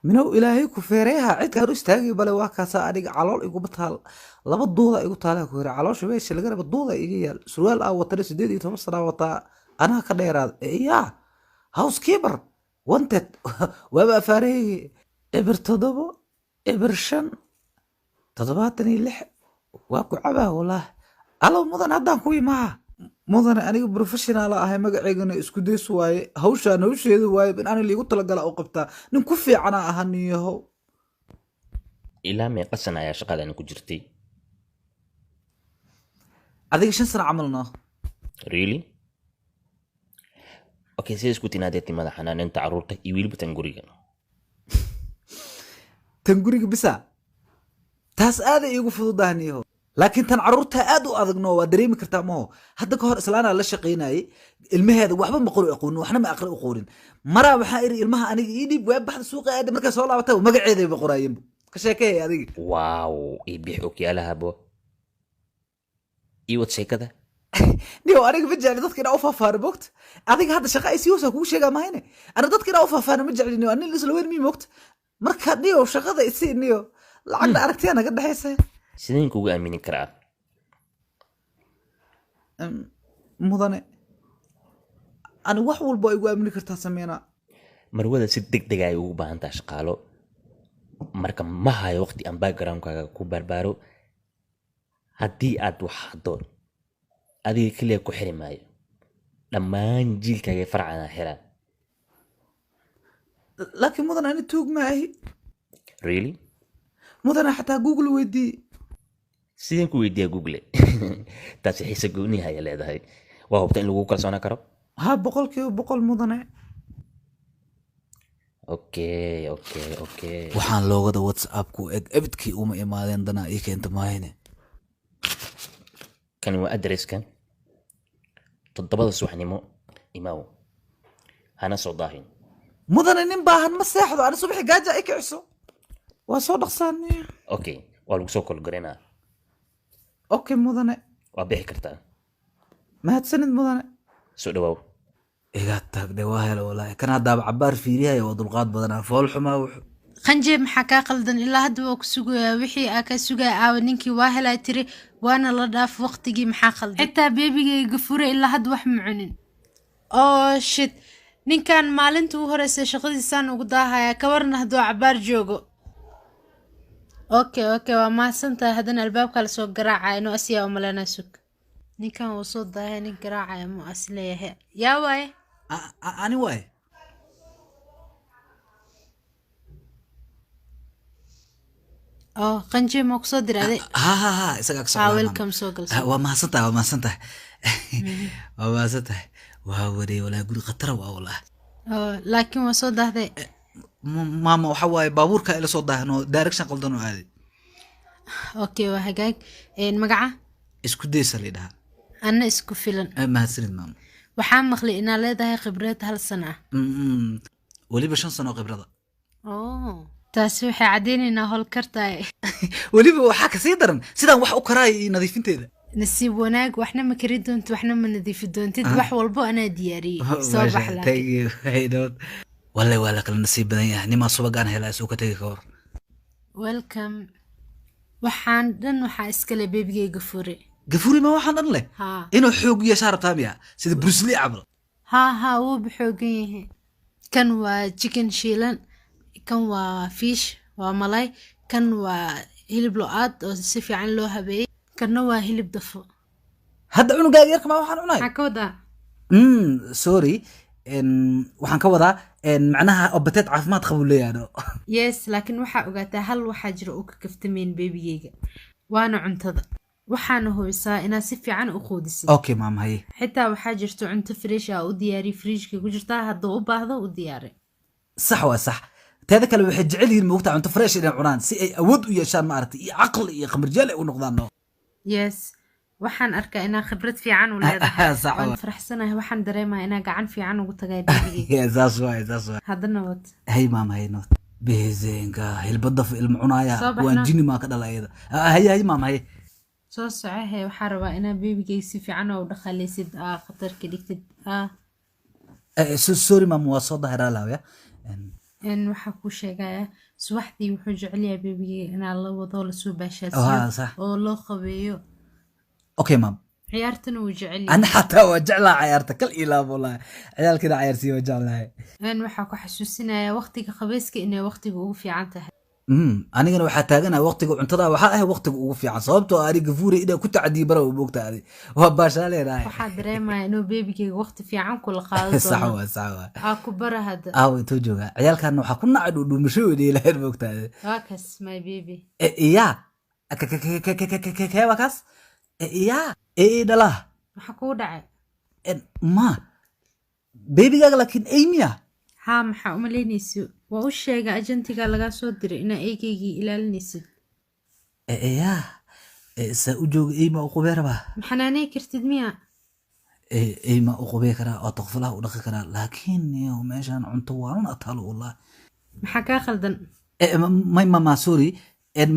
منو إلهي كفيريها عد كانوا استاجي بلا واكاسا أديك علول إيقو بطال لابد دوضة إيقو طالع كفيري علول شبيش اللي قرب الدوضة إيجي سروال أو وطري سديد يتمصر وطا أنا كدير إياه هاوس كيبر وانت وابا فاري إبر تضبو إبر شن تضباتني لح واكو عبا والله ألو مدن هدان كوي معه مدن أنا بروفيشنال أهي مقعيقنا اسكو ديس واي هوشا نوشيدو واي بن أنا اللي قلت لقلا أو قبتا ننكفي عنا أهنيهو ilaa meeqa sana ayaa shaqadan ku jirtay? adiga 5 sano camalna Really? Okay, sidee isku tinaadeetay madax xanaaninta carruurta iyo weliba tan guriga? tan guriga bisa taas aad ay igu fududahaniyo laakiin tan carruurta aad u adagno waa dareemi kartaa ma hadda ka hor islaana la shaqeynayay ilmaheeda waxba ma qori aqoon waxna ma aqri aqoonin mara waxa iri ilmaha aniga ii dhib way baxda suuqa aad markaa soo laabatay magaceeday ba qorayeen ka sheekay adiga Wow, ii bix okyaalaha bo. Ii wad sheekada? niyo aniga ma jecli dadka inaa u faafaano moogta adiga hadda shaqa ay siyoosa kugu sheegaa mahayne ana dadka inaa u faafaano ma jecli niyo anin isla weyn mii moogta marka niyo shaqada isii niyo lacagna aragtiya naga dhaxaysa Sideen kugu aamini karaa? mudane ani wax walba ay igu aamini kartaa sameynaa Marwada si degdeg ah ay ugu baahan tahay shaqaalo. Marka ma hayo waqti aan background-kaaga ku barbaaro. Haddii aad wax haddo adiga kaliya ku xiri maayo. Dhammaan jiilkaaga farcana xira. laakiin mudane ani tuug ma ahi Really? mudane xataa google weydii Sideen ku weydiiyaa Google? Taasi xiise gooni ah ay leedahay. Waa hubta in lagu kalsoonaan karo? ha boqolkiiba boqol mudane Okay. waxaan loogada whatsappku eg ebidkii uma imaadeen danaa ii keenta maahine Kani waa adreskan. 7 subaxnimo imaaw. Hana soo daahin. mudane nin baahan ma seexdo ani subaxi gaaja ay kiciso waa soo dhaqsaaniya Okay, waa lagu soo kol gareynaa. okay mudane Waa bixi kartaa. mahadsanid mudane Soo dhawaaw. iga taagde waa helo walaahi kan haddaaba cabaar fiiriyaya waa dulqaad badanaa fool xumaa wuxu qanjeeb maxaa kaa qaldan ilaa hadda waa ku sugayaa wixii aa ka sugaa aawa ninkii waa helaa tiri waana la dhaaf waqtigii maxaa qaldan xitaa beebigayga fure ilaa hadda wax ma cunin oh shit ninkan maalinta u horeysa shaqadiisaan ugu daahaya ka warna hadduu cabaar joogo okay waa mahadsantahay haddana albaabka la soo garaacaya inuu asiyaa u malaynaa sug ninkan wuu soo daahaya nin garaacaya mu as leeyahay yaa waaye ani waay oh qanjeeb ma ku soo diraaday ha isagaa ka socdaa welcome soo gal waa mahadsantahay waa mahadsantahay waa wareey walaa guri khatara waa walaa oh laakiin waa soo daahday maama waxa waaye baabuurka ila soo daahanoo direction qaldan oo aaday okay waa hagaag magaca isku daysa la dhahaa anna isku filan mahadsanid maama waxaan maqlay inaad leedahay khibrad 1 sano ah weliba 5 sano khibrada oh taasi waxay cadeynaynaa howlkartahay weliba waxaa kasii daran sidaan wax u karaaya iyo nadiifinteeda nasiib wanaag waxna ma kari doonto waxna ma nadiifi doontid wax walbo anaa diyaariyey soo baxla walle waa la kala nasiib badan yahay nimaa subagaan helaa soo ka tegi ka hor welcome waxaan dhan waxaa iskale beebigayga fure gafuri ma waxaan dhan leh inuu xoog yeeshaa rabtaa miya sida Bruce Lee camal ha wuu baxoogan yahay kan waa chicken shiilan kan waa fish waa malay kan waa hilib lo-aad oo si fiican loo habeeyey kanna waa hilib dafo hadda cunugaaga yarka ma waxaan cunay maxaa ka wadaa sorry waxaan ka wadaa macnaha obateed caafimaad qabu leeyahay yes laakiin waxaa ogaataa hal waxaa jira uu ka kaftameen beebigayga waana cuntada waxaana hubisaa inaad si fiican u quudisid okay maama haye xitaa waxaa jirto cunto fresh ah u diyaari fridge-ka ku jirtaa hadduu u baahdo u diyaari sax waa sax teeda kale waxay jecel yihiin moogtaa cunto fresh inay cunaan si ay awood u yeeshaan maaragtay iyo caqli iyo khamarjaal ay u noqdaan yes waxaan arkaa inaa khibrad fiican u leedahay waan faraxsanahay waxaan dareemayaa inaa gacan fiican ugu tagay beebigayga saas waay haddana wad hay maama hay nood beezenka hilbada ilma cunaaya waan jini maa ka dhala ayada hay maama hay soo socohe waxaa rabaa inaa beebigayga si fiican oo u dhaqaaleysid khatar ka dhigtid sorry maama waa soo dahiraa laawya waxaa kuu sheegaya subaxdii wuxuu jecel yahay beebigeyga inaa la wado lasoo ها baashaasiyo صح oo loo qabeeyo اوكي مام ciyaartana wuu jecel yahay انا حتى وجعلها عيارتك الإله والله عيال كده عيارتي وجعلها waxaa ku xasuusinaya waqtiga qabeyska inay waqtiga ugu fiican tahay anigana waxaa taaganaha waqtiga cuntada waxaa ah waqtiga ugu fiican sababtoo ari gafuure inaa ku tacdii bara u moogta adi waa baashaaleenahay waxaa dareemaya inuu beebigeyga waqti fiican kula qaado sax doono waa sax waa aa ku bara hadda aaw intuu joogaa ciyaalkaana waxaa ku nacay dhuudhuumasho weynay lahayn moogta adi waa kas my baby iya keeba kaas iya dhalaa maxaa kuu dhacay ma beebigaaga laakiin eymiya haa maxaa umalaynaysa waa u sheega ajantiga lagaa soo diray inaa eygeygii ilaalinaysid iya saa u jooga eyma u qubee rabaa maxanaanay kartid miya eyma u qubee karaa oo taqfalaha u dhaqi karaa laakiin meeshaan cunto waanan ataalo wallah maxaa kaa khaldan may mama sorry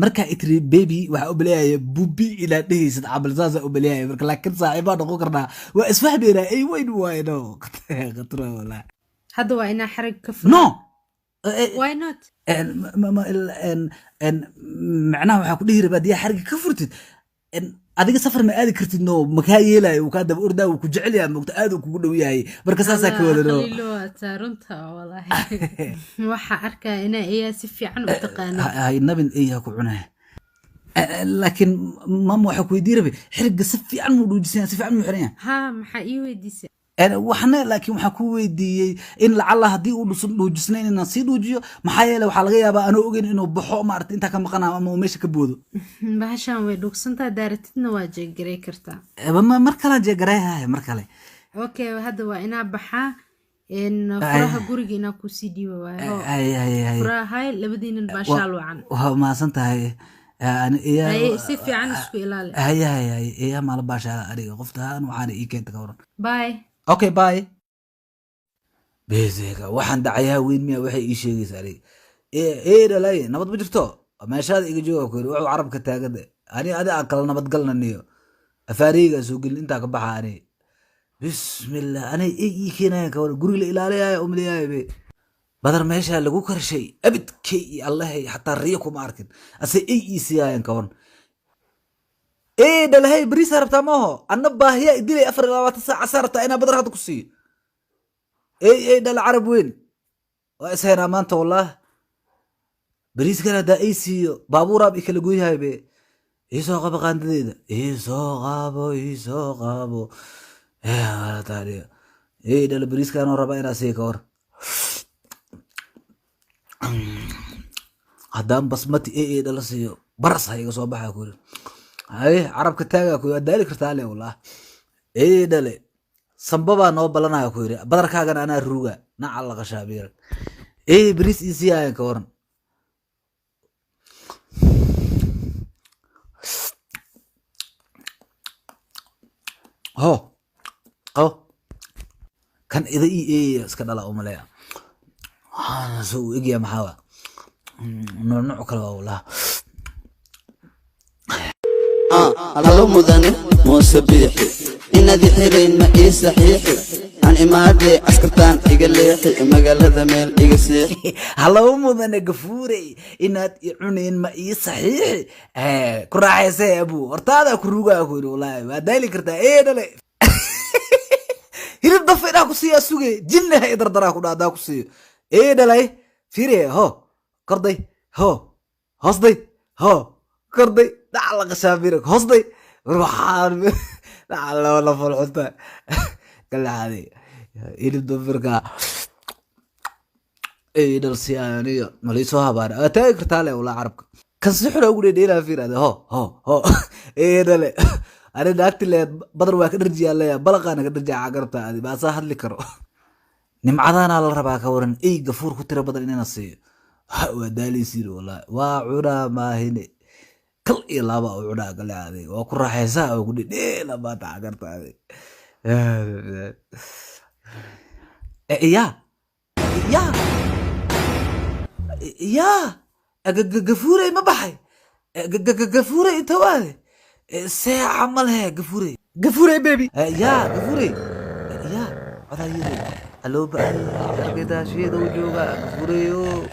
markaa itiri baby waxaa u baleeyaya bubi ilaa dhehaysid camal saasa u baleeyaya marka laakiin saaxiibaa noqon karnaa waa isfahmeynaa ey weyn waayno khatro wallah hadda waa inaa xarag ka furo no why not macnaha waxaa ku dhihi rabaa diyaa xariga ka furtid adiga safar ma aadi kartid no makaa yeelayo uu kaa daba ordaa uu ku jecel yahay moogta aad uu kugu dhow yahay marka saasaa ka wada no aqliilowaataa runta walahi waxaa arkaa inaa eyaa si fiican u taqaana hay nabin eyaa ku cunaya laakiin mama waxaa ku weydii rabay xiriga si fiican muu dhuujisanya si fiican muu xiran yahay haa maxaa ii weydiisay waxna laakiin waxaa ku weydiiyey in lacalla haddii uu dhuujisnayn inaan sii dhuujiyo maxaa yeele waxaa laga yaabaa anoo ogeyn inuu baxo maarata intaa ka maqanaa ama uu meesha ka boodo bahashaan way dhugsantaa daaratidna waa jeegaray kartaa mar kale jeegarayhay mar kale okay hadda waa inaa baxaa furaha guriga inaa kusii dhiiba waayo furahay labadiinan baashaal wacan waa mahadsan tahay si fiican isku ilaali eyaa maala baashaala adiga qoftaan waxaana ii keenta ka waran bye okay bye beesega waxaan dacayaa weyn miya waxay ii sheegaysa adiga dhalay nabad ma jirto meeshaada iga jooga ku yiri wuxuu carabka taagada adi aan kala nabad galnaniyo afaareyga soo gelin intaa ka baxa ani bismillah ani ii keenayan ka waran guriga la ilaaliyayo umleeyahay be badar meesha lagu karshay abidkay allahay xataa riyo kuma arkin ase ii siiyaan ka waran dhalahay bariis rabtaa maaho anna baahiya idilay 24 saac sarta ina badar hadda ku siiyo dhala carab weyn waa ishaynaa maanta wallah bariis kale haddaa ii siiyo baabuuraab i kala goyhahay be iisoo qabo qaandadeeda iisoo qaabo dhala bariiskaanoo rabaa inaa siiyo ka war haddaan basmati dhala siiyo baras ha iga soo baxa ku yiri haye carabka taagaa ku waa daali kartaa le wallah dhale sambabaa noo balanaya ku yiri badarkaagana anaa ruuga nacal la qashaabiira bariis ii siiyaayan ka waran kan ida iska dhala umaleya so uu egya maxaa nooc kale waa wallah halo mudane muuse biixi inaad xirayn ma ii saxiixi aan imaadee askartaan iga leexi magaalada meel iga seexi halo mudane gafuurey inaad i cunayn ma ii saxiixi ku raaxaysay abuu hortaadaa ku rugaa ku yidhi wallaahi waa daali kartaa dhale hilib dafa inaa ku siiyaa suge jinnaha i dardaraa ku dhaadaa ku siiyo dhalay fiire ho korday ho hoosday ho korday dhacal la qashaabira hoosday waxaan dhacal la falxunta kalaade hilib dafirka dhal siyaaniyo maliisoo habaana waa taagi kartaa le walaa carabka kan si xura ugu dhedheelaa fiirade ho dhale ani naagti leed badar waa ka dharjiyaa leeya balaqaana ka dharjiya cagarabta adi baasaa hadli karo nimcadaanaa la rabaa ka waran gafuur ku tira badan inana siiyo waa daalisiir wallahi waa cunaa maahine kal iyo laaba u cunaa gale adig waa ku raaxaysaa oo ku dhedheela maanta cagarta adig gafuurey ma baxay gafuurey inta waade seeca ma lehe gafuurey baby gafuurey codaa الو بقى الجدع شيء ده وجوه بقى غفوريو